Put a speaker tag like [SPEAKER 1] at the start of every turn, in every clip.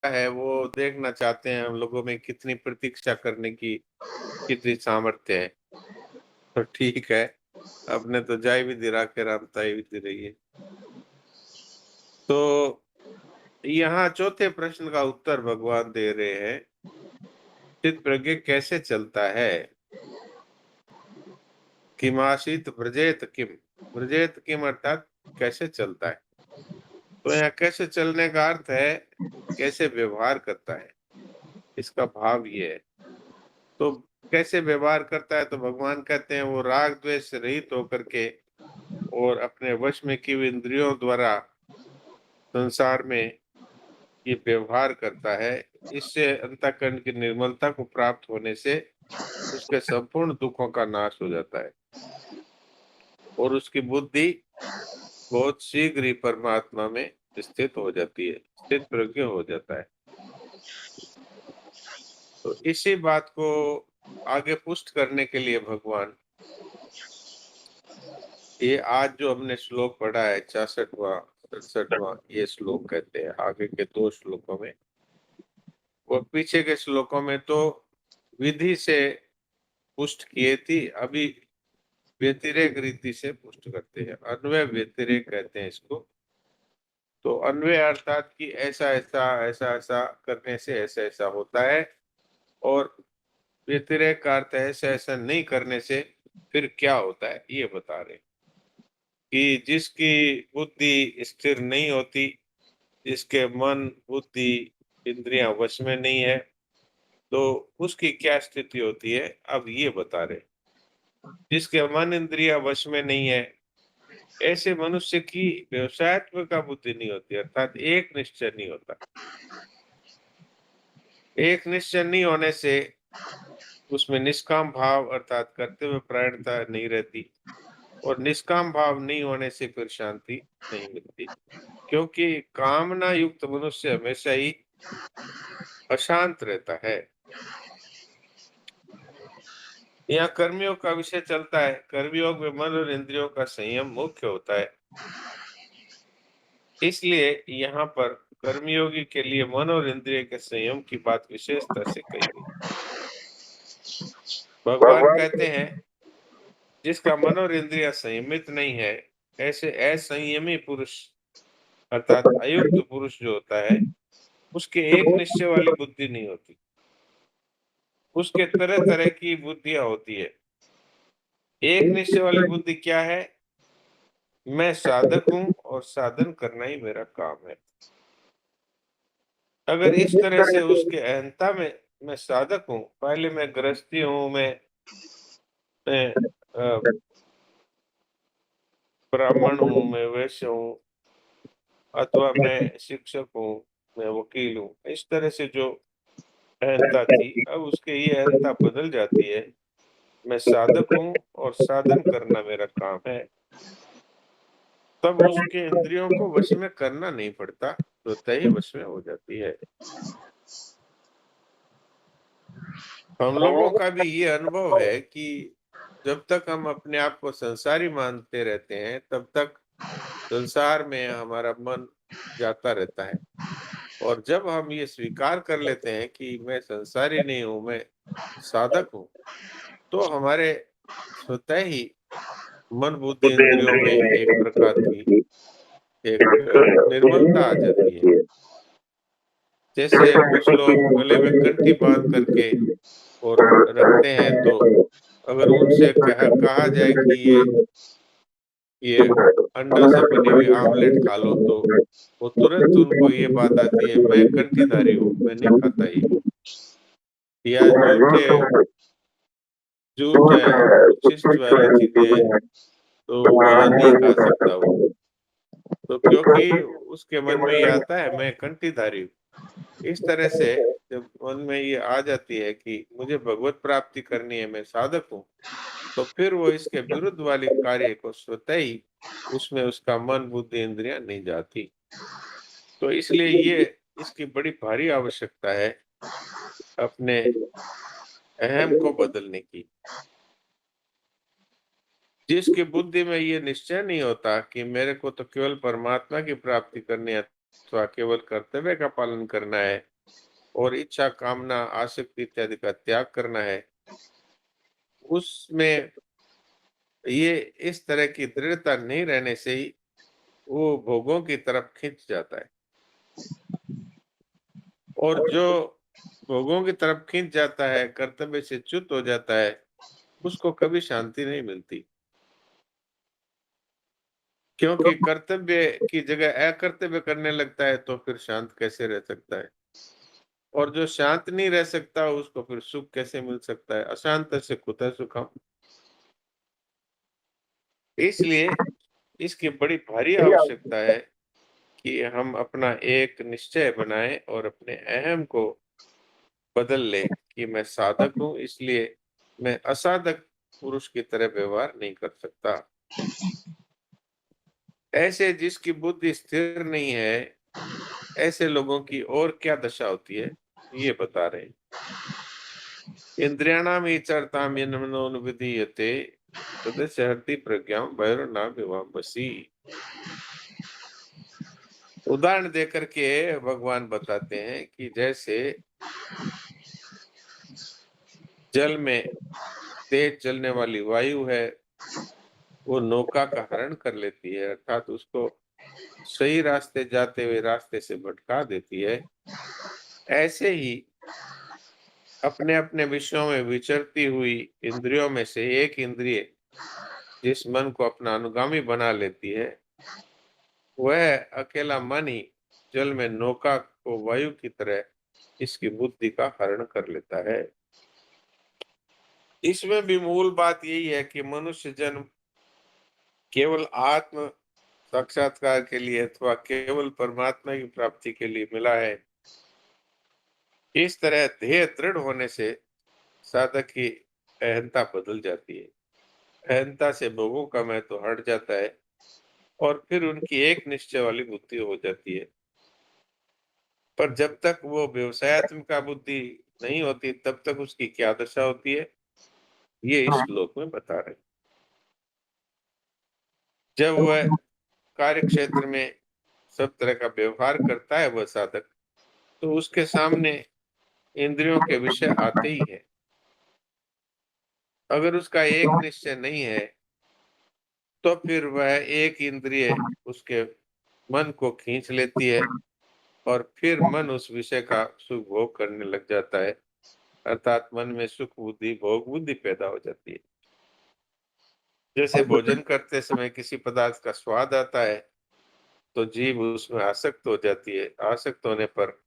[SPEAKER 1] है वो देखना चाहते हैं हम लोगों में कितनी प्रतीक्षा करने की कितनी सामर्थ्य है। तो ठीक है, आपने तो जाय विधि राखे राम ताई विधि रही है। तो यहाँ चौथे प्रश्न का उत्तर भगवान दे रहे हैं, चित्त प्रज्ञ कैसे चलता है? किमासीत व्रजेत किम, व्रजेत किम अर्थात कैसे चलता है। तो यहाँ कैसे चलने का अर्थ है कैसे व्यवहार करता है, इसका भाव ये है। तो कैसे व्यवहार करता है, तो भगवान कहते हैं वो राग द्वेष से रहित होकर के और अपने वश में की हुई इंद्रियों द्वारा संसार में ये व्यवहार करता है। इससे अंतःकरण की निर्मलता को प्राप्त होने से उसके संपूर्ण दुखों का नाश हो जाता है और उसकी बुद्धि बहुत शीघ्र ही परमात्मा में स्थित हो जाती है, स्थित प्रज्ञ हो जाता है। तो इसी बात को आगे पुष्ट करने के लिए भगवान ये आज जो हमने श्लोक पढ़ा है 66वां 67वां ये श्लोक कहते हैं, आगे के 2 श्लोकों में और पीछे के श्लोकों में तो विधि से पुष्ट किए थी, अभी व्यतिरेक रीति से पुष्ट करते हैं, अन्वय व्यतिरेक कहते हैं इसको। तो अन्वय अर्थात कि ऐसा ऐसा ऐसा ऐसा करने से ऐसा ऐसा होता है और व्यतिरेक का अर्थ है ऐसा ऐसा नहीं करने से फिर क्या होता है, ये बता रहे कि जिसकी बुद्धि स्थिर नहीं होती, जिसके मन बुद्धि इंद्रियां वश में नहीं है, तो उसकी क्या स्थिति होती है, अब ये बता रहे। जिसके मन इंद्रिया वश में नहीं है, ऐसे मनुष्य की व्यवसायत्मक बुद्धि नहीं होती, अर्थात एक निश्चय नहीं होता। एक निश्चय नहीं होने से उसमें निष्काम भाव अर्थात कर्तव्य परायणता नहीं रहती और निष्काम भाव नहीं होने से फिर शांति नहीं मिलती, क्योंकि कामना युक्त मनुष्य हमेशा ही अशांत रहता है। यहाँ कर्मयोग का विषय चलता है। कर्मयोग में मन और इंद्रियों का संयम मुख्य होता है, इसलिए यहाँ पर कर्मयोगी के लिए मन और इंद्रिय के संयम की बात विशेषता से कही गई। भगवान कहते हैं जिसका मन और इंद्रिय संयमित नहीं है, ऐसे असंयमी पुरुष अर्थात अयुक्त पुरुष जो होता है, उसके एक निश्चय वाली बुद्धि नहीं होती, उसके तरह तरह की बुद्धियां होती है। एक निश्चय वाली बुद्धि क्या है? मैं साधक हूं और साधन करना ही मेरा काम है। अगर इस तरह से उसके अहंता में मैं साधक हूं, पहले मैं गृहस्थी हूं, मैं ब्राह्मण हूं, मैं वैश्य हूं, अथवा मैं शिक्षक हूं, मैं वकील हूं, इस तरह से जो अहंता थी, अब उसके ये अहंता बदल जाती है, मैं साधक हूं और साधन करना मेरा काम है। तब उसके इंद्रियों को वश में करना नहीं पड़ता, स्वतः ही वश में हो जाती है। हम लोगों का भी ये अनुभव है कि जब तक हम अपने आप को संसारी मानते रहते हैं, तब तक संसार में हमारा मन जाता रहता है और जब हम ये स्वीकार कर लेते हैं कि मैं संसारी नहीं हूं, मैं साधक हूं, तो हमारे स्वतः ही मन बुद्धि इंद्रियों में एक प्रकार की एक निर्मलता आ जाती है। जैसे कुछ लोग गले में कंठी बांध करके और रखते हैं, तो अगर उनसे कहा जाए कि ये अंडा से बनी हुई आमलेट खा लो, तो वो तुरंत उनको ये बात आती है, मैं कंठीधारी हूँ, मैं नहीं खाता ये। या झूठ है, उच्छिष्ट वाली चीजें हैं, तो वह नहीं खा सकता वो। तो क्योंकि उसके मन में ये आता है मैं कंठीधारी हूँ। इस तरह से जब मन में ये आ जाती है कि मुझे भगवत प्राप्ति करनी है, मैं साधक हूँ, तो फिर वो इसके विरुद्ध वाली कार्य को स्वतः ही उसमें उसका मन बुद्धि इंद्रियां नहीं जाती। तो इसलिए ये इसकी बड़ी भारी आवश्यकता है अपने अहम को बदलने की। जिसकी बुद्धि में ये निश्चय नहीं होता कि मेरे को तो केवल परमात्मा की प्राप्ति करनी है अथवा केवल कर्तव्य का पालन करना है, और इच्छा, कामना, आसक्ति इत्यादि का त्याग करना है, उसमें ये इस तरह की दृढ़ता नहीं रहने से ही वो भोगों की तरफ खिंच जाता है। और जो भोगों की तरफ खिंच जाता है, कर्तव्य से च्युत हो जाता है, उसको कभी शांति नहीं मिलती। क्योंकि कर्तव्य की जगह अकर्तव्य करने लगता है, तो फिर शांत कैसे रह सकता है? और जो शांत नहीं रह सकता, उसको फिर सुख कैसे मिल सकता है? अशांत से कुतः सुखम। इसलिए इसकी बड़ी भारी आवश्यकता है कि हम अपना एक निश्चय बनाएं और अपने अहम को बदल ले कि मैं साधक हूं, इसलिए मैं असाधक पुरुष की तरह व्यवहार नहीं कर सकता। ऐसे जिसकी बुद्धि स्थिर नहीं है, ऐसे लोगों की और क्या दशा होती है, ये बता रहे हैं। इंद्रियाणाम चरताम विधीयते तदस्य हरति प्रज्ञां वैरुनाभिवाम्भसि। उदाहरण देकर के भगवान बताते हैं कि जैसे जल में तेज चलने वाली वायु है, वो नौका का हरण कर लेती है, अर्थात उसको सही रास्ते जाते हुए रास्ते से भटका देती है। ऐसे ही अपने अपने विषयों में विचरती हुई इंद्रियों में से एक इंद्रिय जिस मन को अपना अनुगामी बना लेती है, वह अकेला मन ही जल में नौका को वायु की तरह इसकी बुद्धि का हरण कर लेता है। इसमें भी मूल बात यही है कि मनुष्य जन्म केवल आत्म साक्षात्कार के लिए अथवा केवल परमात्मा की प्राप्ति के लिए मिला है। इस तरह ध्येय दृढ़ होने से साधक की अहंता बदल जाती है। अहंता से भोगों का महत्व हट जाता है और फिर उनकी एक निश्चय वाली बुद्धि हो जाती है। पर जब तक वो व्यवसायत्मिका बुद्धि नहीं होती, तब तक उसकी क्या दशा होती है, ये इस श्लोक में बता रहे हैं। जब वह कार्य क्षेत्र में सब तरह का व्यवहार करता है वह साधक, तो उसके सामने इंद्रियों के विषय आते ही है। अगर उसका एक निश्चय नहीं है, तो फिर वह एक इंद्रिय उसके मन को खींच लेती है और फिर मन उस विषय का सुख भोग करने लग जाता है, अर्थात मन में सुख बुद्धि भोग बुद्धि पैदा हो जाती है। जैसे भोजन करते समय किसी पदार्थ का स्वाद आता है, तो जीभ उसमें आसक्त हो जाती है। आसक्त होने पर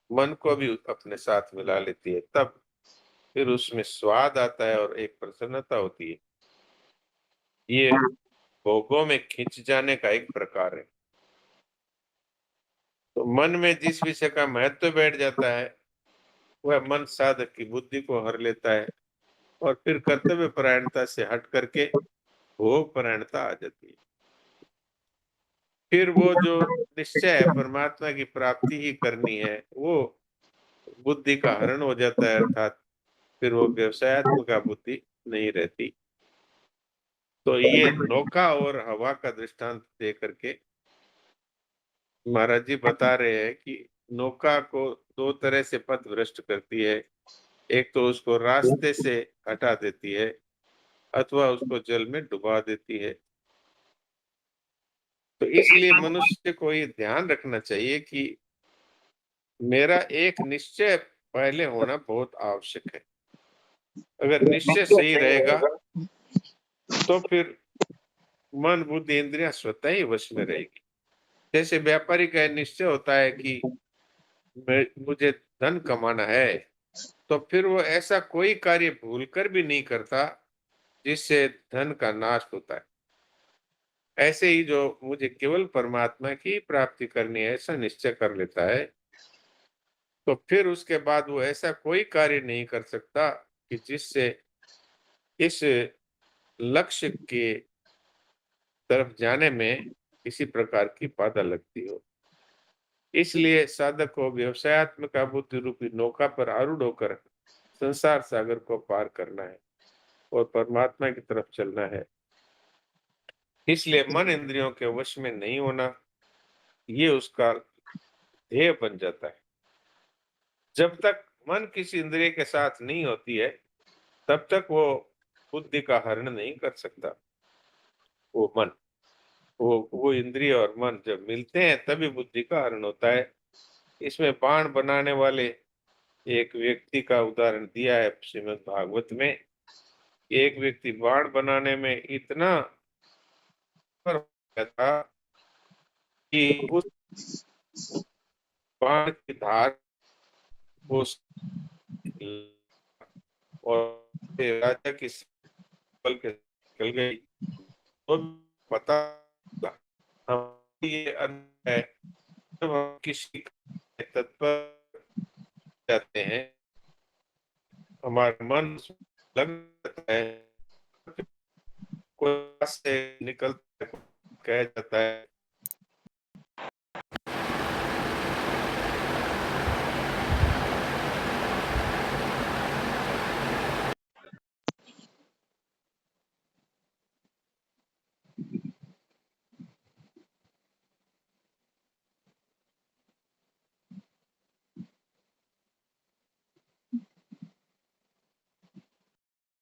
[SPEAKER 1] मन को भी अपने साथ मिला लेती है, तब फिर उसमें स्वाद आता है और एक प्रसन्नता होती है। ये भोगों में खिंच जाने का एक प्रकार है। तो मन में जिस विषय का महत्व बैठ जाता है, वह मन साधक की बुद्धि को हर लेता है और फिर कर्तव्य परायणता से हट करके भोग परायणता आ जाती है। फिर वो जो निश्चय है परमात्मा की प्राप्ति ही करनी है, वो बुद्धि का हरण हो जाता है, अर्थात फिर वो व्यवसायत्मक बुद्धि नहीं रहती। तो ये नौका और हवा का दृष्टांत दे करके महाराज जी बता रहे हैं कि नौका को दो तरह से पथ भ्रष्ट करती है। एक तो उसको रास्ते से हटा देती है अथवा उसको जल में डुबा देती है। तो इसलिए मनुष्य को ये ध्यान रखना चाहिए कि मेरा एक निश्चय पहले होना बहुत आवश्यक है। अगर निश्चय सही रहेगा, तो फिर मन बुद्धि इंद्रियां स्वतः ही वश में रहेगी। जैसे व्यापारी का निश्चय होता है कि मुझे धन कमाना है, तो फिर वो ऐसा कोई कार्य भूलकर भी नहीं करता जिससे धन का नाश होता है। ऐसे ही जो मुझे केवल परमात्मा की प्राप्ति करनी है ऐसा निश्चय कर लेता है, तो फिर उसके बाद वो ऐसा कोई कार्य नहीं कर सकता कि जिससे इस लक्ष्य के तरफ जाने में किसी प्रकार की बाधा लगती हो। इसलिए साधक को व्यवसायत्मक बुद्धि रूपी नौका पर आरूढ़ होकर संसार सागर को पार करना है और परमात्मा की तरफ चलना है। इसलिए मन इंद्रियों के वश में नहीं होना, ये उसका ध्येय बन जाता है। जब तक मन किसी इंद्रिय के साथ नहीं होती है, तब तक वो बुद्धि का हरण नहीं कर सकता। वो मन, वो इंद्रिय और मन जब मिलते हैं तभी बुद्धि का हरण होता है। इसमें बाण बनाने वाले एक व्यक्ति का उदाहरण दिया है श्रीमद् भागवत में। एक व्यक्ति बाण बनाने में इतना पर हो गया था कि उस बाण की धार उस और राजा की पल के निकल गई। तो पता लगा, हम ये अन्न है, जब हम किसी तत्पर जाते हैं, हमारा मन उसमें लग जाता है, कोई से निकलता है, कह जाता है